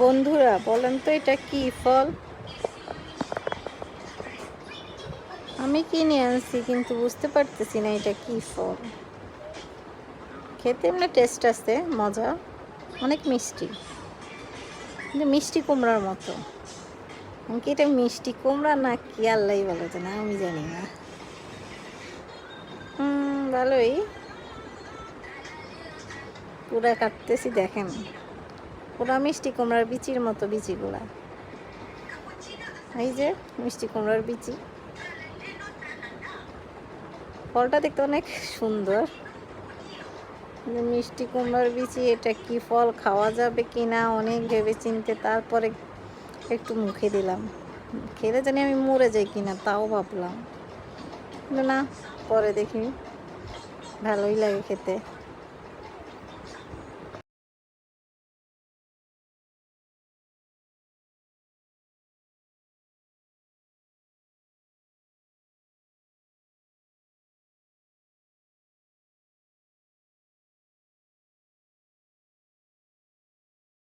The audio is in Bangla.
বন্ধুরা বলেন তো এটা কি ফল? আমি কিনে আনছি কিন্তু বুঝতে পারতেছি না এটা কি ফল। খেতে এমনি টেস্ট আছে, মজা, অনেক মিষ্টি, কিন্তু মিষ্টি কুমড়ার মতো। কি এটা মিষ্টি কুমড়া না কি আল্লাহই বলে তো, না আমি জানি না। ভালোই। পুরা কাটতেছি দেখেন, পুরা মিষ্টি কুমড়ার বিচির মতো বিচিগুলা। এই যে মিষ্টি কুমড়ার বিচি, ফলটা দেখতে অনেক সুন্দর। মিষ্টি কুমড়ার বিচি, এটা কি ফল, খাওয়া যাবে কি না অনেক ভেবে চিনতে তারপরে একটু মুখে দিলাম। খেলে জানি আমি মরে যাই কিনা তাও ভাবলাম, কিন্তু না, পরে দেখি ভালোই লাগে খেতে।